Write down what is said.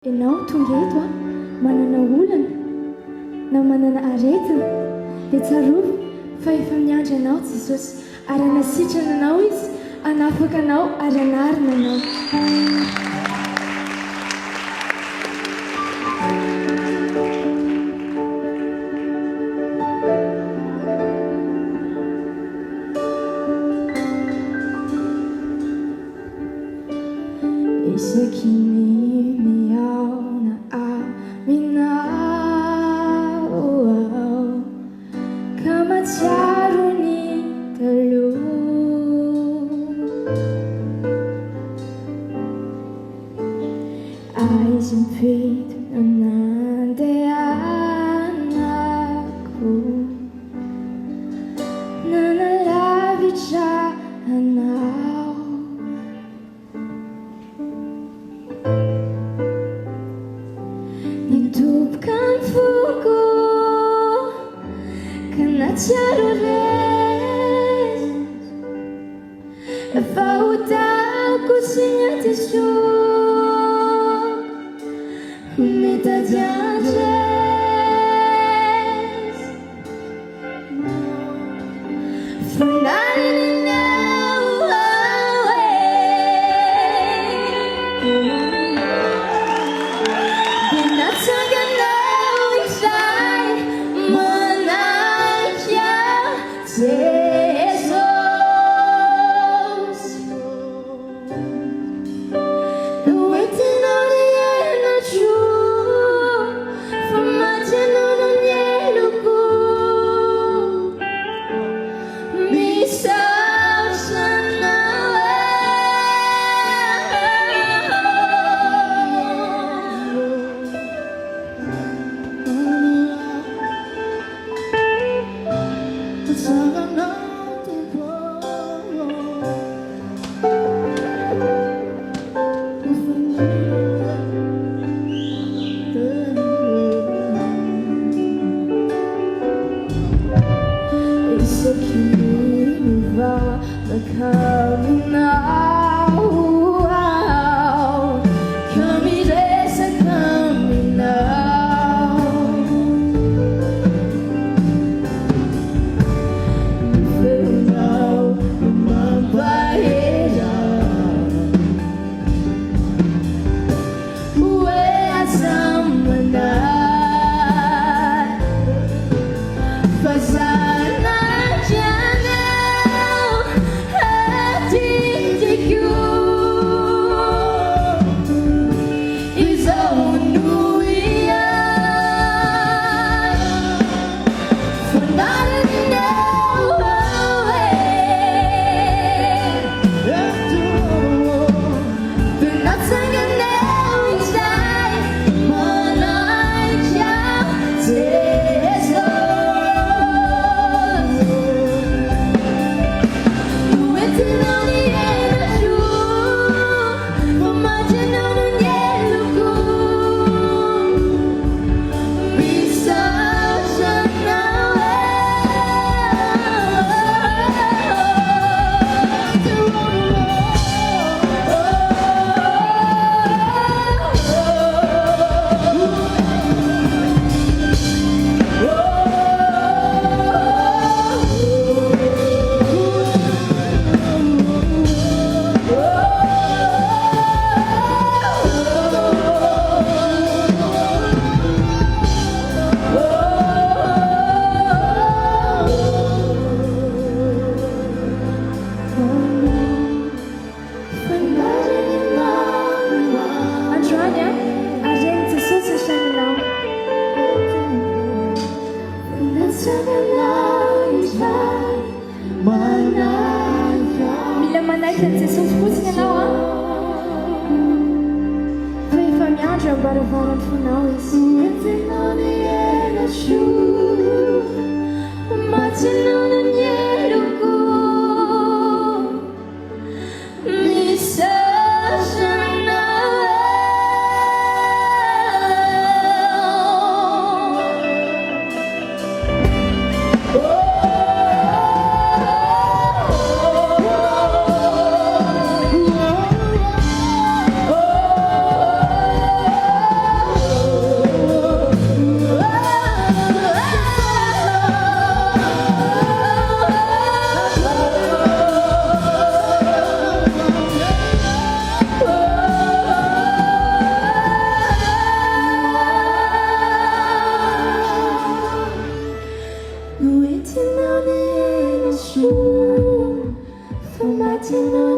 Ianao tonga eto a manana olana na manana aretina dia tsarovy fa efa miandry anao Jesosy ary anasitrana anao izy, anafaka anao ary anarina anao. Isaky ny miaona aminao ka matsiaro ny taloha. Aiza mipetona nandehanako nanalavitra anao. Nitoboka ny foko ka natsiaro rezy efa hotako sy ny antesoko mitady andresy fananinao dia natsanganao izay manaika Jesosy. Hoentinao ny henatro famatsianao ny eloko misaotra anao Isaky nivavaka aminao ka miresaka aminao. Feonao mampahera hoe azamanay fa zanakianao atitiko izao no iay fananinao dia natsanganao izay manaika Jesosy. Hoentinao ny henatro famatsianao ny eloko misaotra anao Androany a areny Jesosy asaninao. Natsanganao izay manaika. Mila manaika ny Jesosy fotsiny ianao a fa efa miandry ambaravarany fonao izy. Hoentinao ny henatro famatsianao ny eloko misaotra anao. fo maty anao